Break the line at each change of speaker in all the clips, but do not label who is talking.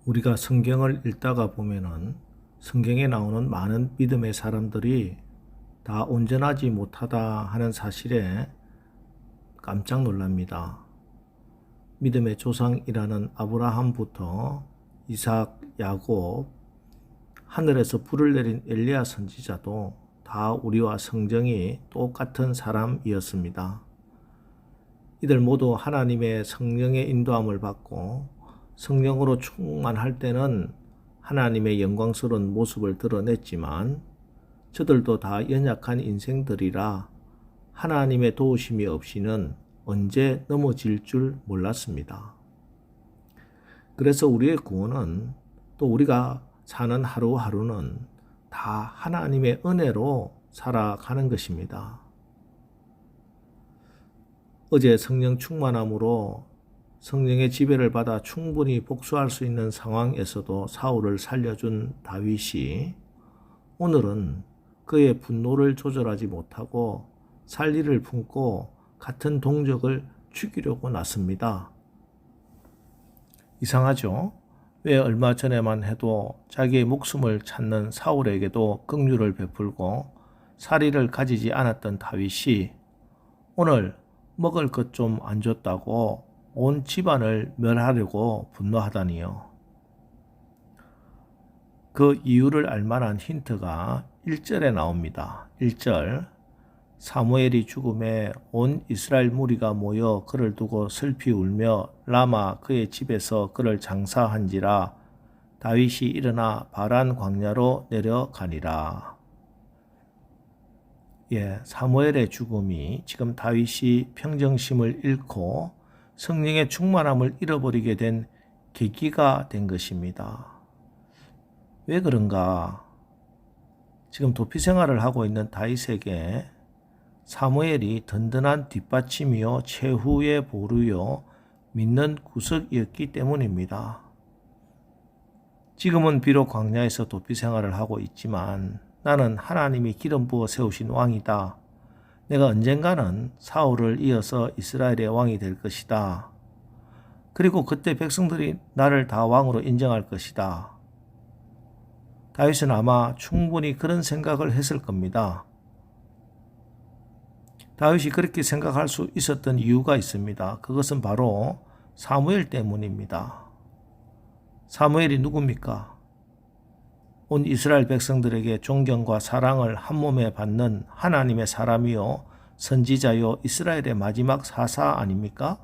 우리가 성경을 읽다가 보면은 성경에 나오는 많은 믿음의 사람들이 다 온전하지 못하다 하는 사실에 깜짝 놀랍니다. 믿음의 조상이라는 아브라함부터 이삭, 야곱, 하늘에서 불을 내린 엘리야 선지자도 다 우리와 성정이 똑같은 사람이었습니다. 이들 모두 하나님의 성령의 인도함을 받고 성령으로 충만할 때는 하나님의 영광스러운 모습을 드러냈지만 저들도 다 연약한 인생들이라 하나님의 도우심이 없이는 언제 넘어질 줄 몰랐습니다. 그래서 우리의 구원은 또 우리가 사는 하루하루는 다 하나님의 은혜로 살아가는 것입니다. 어제 성령 충만함으로 성령의 지배를 받아 충분히 복수할 수 있는 상황에서도 사울을 살려준 다윗이 오늘은 그의 분노를 조절하지 못하고 살리를 품고 같은 동족을 죽이려고 났습니다. 이상하죠? 왜 얼마 전에만 해도 자기의 목숨을 찾는 사울에게도 긍휼을 베풀고 살이를 가지지 않았던 다윗이 오늘 먹을 것 좀 안 줬다고 온 집안을 멸하려고 분노하다니요. 그 이유를 알만한 힌트가 1절에 나옵니다. 1절 사무엘이 죽음에 온 이스라엘 무리가 모여 그를 두고 슬피 울며 라마 그의 집에서 그를 장사한지라 다윗이 일어나 바란 광야로 내려가니라. 사무엘의 죽음이 지금 다윗이 평정심을 잃고 성령의 충만함을 잃어버리게 된 계기가 된 것입니다. 왜 그런가? 지금 도피 생활을 하고 있는 다윗에게 사무엘이 든든한 뒷받침이요 최후의 보루요 믿는 구석이었기 때문입니다. 지금은 비록 광야에서 도피 생활을 하고 있지만 나는 하나님이 기름 부어 세우신 왕이다. 내가 언젠가는 사울을 이어서 이스라엘의 왕이 될 것이다. 그리고 그때 백성들이 나를 다 왕으로 인정할 것이다. 다윗은 아마 충분히 그런 생각을 했을 겁니다. 다윗이 그렇게 생각할 수 있었던 이유가 있습니다. 그것은 바로 사무엘 때문입니다. 사무엘이 누굽니까? 온 이스라엘 백성들에게 존경과 사랑을 한몸에 받는 하나님의 사람이요 선지자요 이스라엘의 마지막 사사 아닙니까?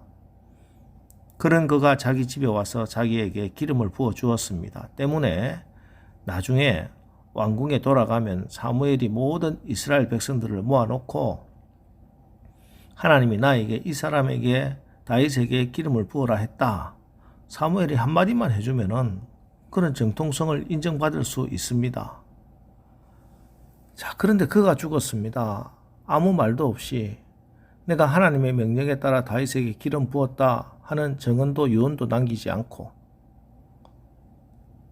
그런 그가 자기 집에 와서 자기에게 기름을 부어 주었습니다. 때문에 나중에 왕궁에 돌아가면 사무엘이 모든 이스라엘 백성들을 모아놓고 하나님이 나에게 이 사람에게 다윗에게 기름을 부어라 했다. 사무엘이 한마디만 해주면은 그런 정통성을 인정받을 수 있습니다. 자, 그런데 그가 죽었습니다. 아무 말도 없이 내가 하나님의 명령에 따라 다윗에게 기름 부었다 하는 증언도 유언도 남기지 않고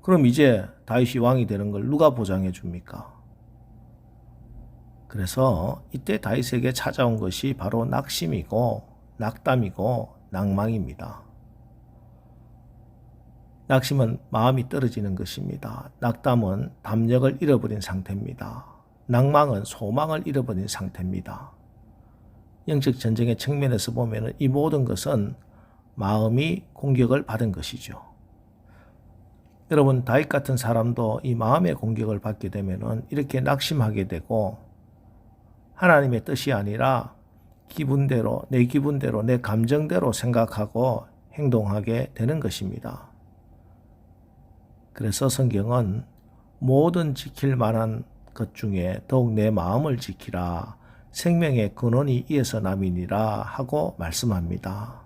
그럼 이제 다윗이 왕이 되는 걸 누가 보장해 줍니까? 그래서 이때 다윗에게 찾아온 것이 바로 낙심이고 낙담이고 낭망입니다. 낙심은 마음이 떨어지는 것입니다. 낙담은 담력을 잃어버린 상태입니다. 낭망은 소망을 잃어버린 상태입니다. 영적 전쟁의 측면에서 보면 이 모든 것은 마음이 공격을 받은 것이죠. 여러분 다윗 같은 사람도 이 마음의 공격을 받게 되면 이렇게 낙심하게 되고 하나님의 뜻이 아니라 기분대로 내 기분대로 내 감정대로 생각하고 행동하게 되는 것입니다. 그래서 성경은 모든 지킬 만한 것 중에 더욱 내 마음을 지키라 생명의 근원이 이에서 남이니라 하고 말씀합니다.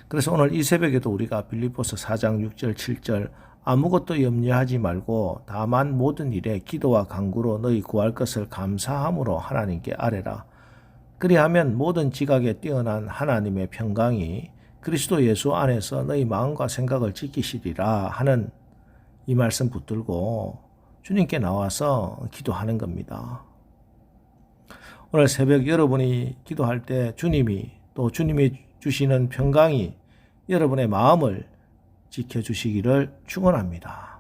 그래서 오늘 이 새벽에도 우리가 빌립보서 4장 6절 7절 아무것도 염려하지 말고 다만 모든 일에 기도와 간구로 너희 구할 것을 감사함으로 하나님께 아뢰라. 그리하면 모든 지각에 뛰어난 하나님의 평강이 그리스도 예수 안에서 너희 마음과 생각을 지키시리라 하는 이 말씀 붙들고 주님께 나와서 기도하는 겁니다. 오늘 새벽 여러분이 기도할 때 주님이 또 주님이 주시는 평강이 여러분의 마음을 지켜주시기를 축원합니다.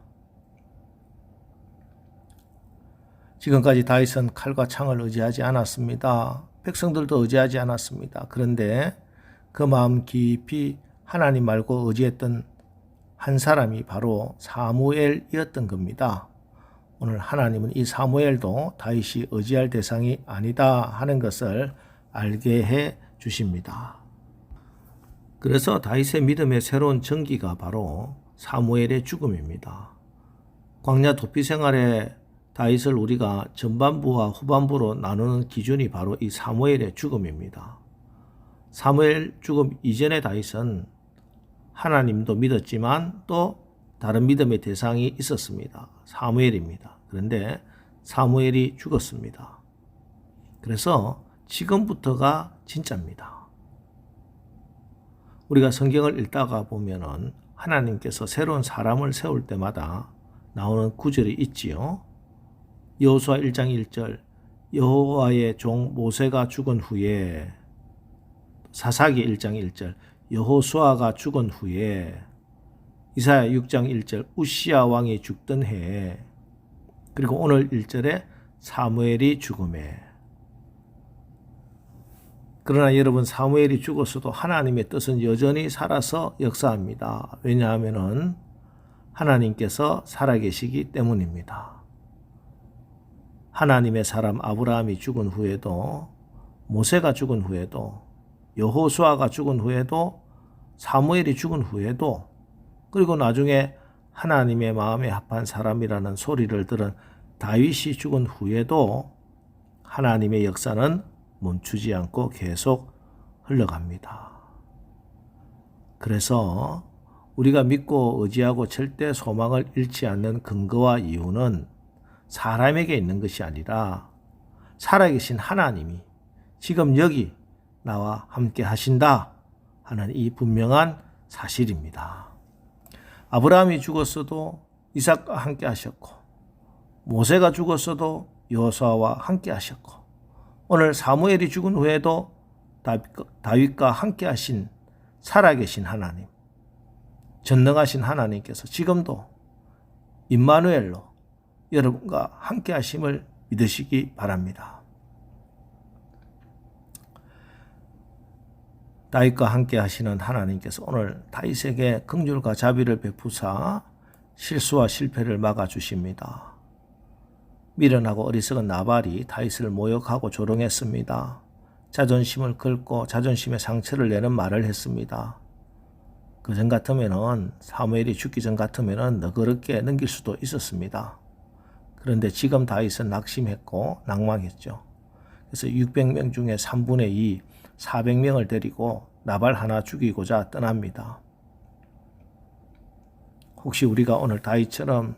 지금까지 다윗은 칼과 창을 의지하지 않았습니다. 백성들도 의지하지 않았습니다. 그런데 그 마음 깊이 하나님 말고 의지했던 한 사람이 바로 사무엘이었던 겁니다. 오늘 하나님은 이 사무엘도 다윗이 의지할 대상이 아니다 하는 것을 알게 해 주십니다. 그래서 다윗의 믿음의 새로운 전기가 바로 사무엘의 죽음입니다. 광야 도피 생활에 다윗을 우리가 전반부와 후반부로 나누는 기준이 바로 이 사무엘의 죽음입니다. 사무엘 죽음 이전의 다윗은 하나님도 믿었지만 또 다른 믿음의 대상이 있었습니다. 사무엘입니다. 그런데 사무엘이 죽었습니다. 그래서 지금부터가 진짜입니다. 우리가 성경을 읽다가 보면은 하나님께서 새로운 사람을 세울 때마다 나오는 구절이 있지요. 여호수아 1장 1절 여호와의 종 모세가 죽은 후에, 사사기 1장 1절 여호수아가 죽은 후에, 이사야 6장 1절 우시야 왕이 죽던 해에, 그리고 오늘 1절에 사무엘이 죽음에. 그러나 여러분, 사무엘이 죽었어도 하나님의 뜻은 여전히 살아서 역사합니다. 왜냐하면 하나님께서 살아계시기 때문입니다. 하나님의 사람 아브라함이 죽은 후에도, 모세가 죽은 후에도, 여호수아가 죽은 후에도, 사무엘이 죽은 후에도, 그리고 나중에 하나님의 마음에 합한 사람이라는 소리를 들은 다윗이 죽은 후에도 하나님의 역사는 멈추지 않고 계속 흘러갑니다. 그래서 우리가 믿고 의지하고 절대 소망을 잃지 않는 근거와 이유는 사람에게 있는 것이 아니라 살아계신 하나님이 지금 여기 나와 함께 하신다 하는 이 분명한 사실입니다. 아브라함이 죽었어도 이삭과 함께 하셨고, 모세가 죽었어도 여호수아와 함께 하셨고, 오늘 사무엘이 죽은 후에도 다윗과 함께 하신 살아계신 하나님, 전능하신 하나님께서 지금도 임마누엘로 여러분과 함께 하심을 믿으시기 바랍니다. 다윗과 함께 하시는 하나님께서 오늘 다윗에게 긍휼과 자비를 베푸사 실수와 실패를 막아주십니다. 미련하고 어리석은 나발이 다윗을 모욕하고 조롱했습니다. 자존심을 긁고 자존심의 상처를 내는 말을 했습니다. 그전 같으면은, 사무엘이 죽기 전 같으면은 너그럽게 넘길 수도 있었습니다. 그런데 지금 다윗은 낙심했고 낭망했죠. 그래서 600명 중에 3분의 2, 400명을 데리고 나발 하나 죽이고자 떠납니다. 혹시 우리가 오늘 다윗처럼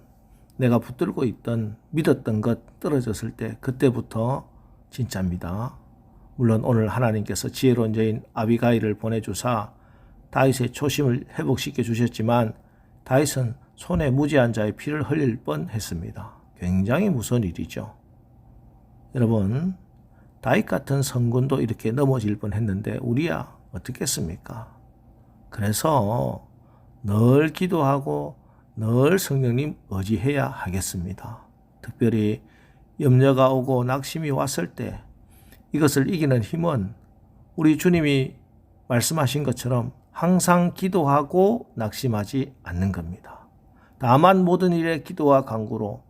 내가 붙들고 있던, 믿었던 것 떨어졌을 때 그때부터 진짜입니다. 물론 오늘 하나님께서 지혜로운 여인 아비가일을 보내주사 다윗의 초심을 회복시켜 주셨지만 다윗은 손에 무지한 자의 피를 흘릴 뻔했습니다. 굉장히 무서운 일이죠. 여러분, 다윗 같은 성군도 이렇게 넘어질 뻔했는데 우리야 어떻겠습니까? 그래서 늘 기도하고 늘 성령님 의지해야 하겠습니다. 특별히 염려가 오고 낙심이 왔을 때 이것을 이기는 힘은 우리 주님이 말씀하신 것처럼 항상 기도하고 낙심하지 않는 겁니다. 다만 모든 일에 기도와 간구로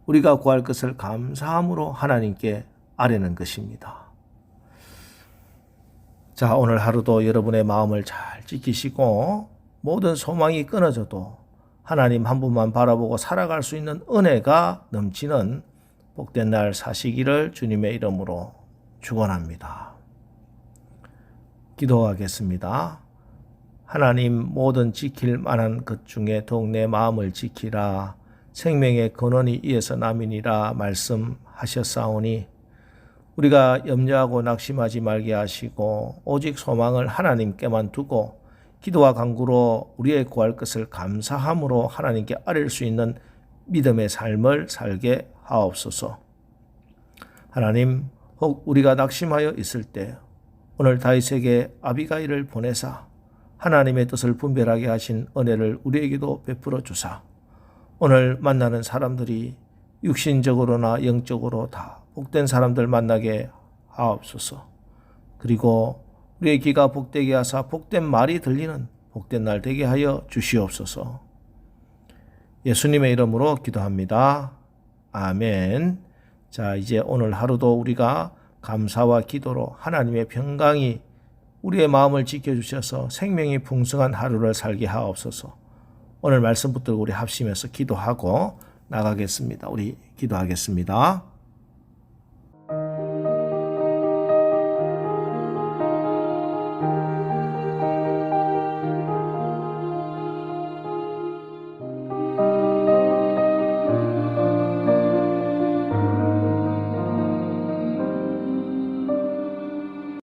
우리가 구할 것을 감사함으로 하나님께 아뢰는 것입니다. 자, 오늘 하루도 여러분의 마음을 잘 지키시고 모든 소망이 끊어져도 하나님 한 분만 바라보고 살아갈 수 있는 은혜가 넘치는 복된 날 사시기를 주님의 이름으로 축원합니다. 기도하겠습니다. 하나님, 모든 지킬 만한 것 중에 더욱 내 마음을 지키라. 생명의 근원이 이에서 남이니라 말씀하셨사오니 우리가 염려하고 낙심하지 말게 하시고 오직 소망을 하나님께만 두고 기도와 간구로 우리의 구할 것을 감사함으로 하나님께 아뢰일 수 있는 믿음의 삶을 살게 하옵소서. 하나님, 혹 우리가 낙심하여 있을 때 오늘 다윗에게 아비가일을 보내사 하나님의 뜻을 분별하게 하신 은혜를 우리에게도 베풀어 주사 오늘 만나는 사람들이 육신적으로나 영적으로 다 복된 사람들 만나게 하옵소서. 그리고 우리의 귀가 복되게 하사 복된 말이 들리는 복된 날 되게 하여 주시옵소서. 예수님의 이름으로 기도합니다. 아멘. 자, 이제 오늘 하루도 우리가 감사와 기도로 하나님의 평강이 우리의 마음을 지켜주셔서 생명이 풍성한 하루를 살게 하옵소서. 오늘 말씀 붙들고 우리 합심해서 기도하고 나가겠습니다. 우리 기도하겠습니다.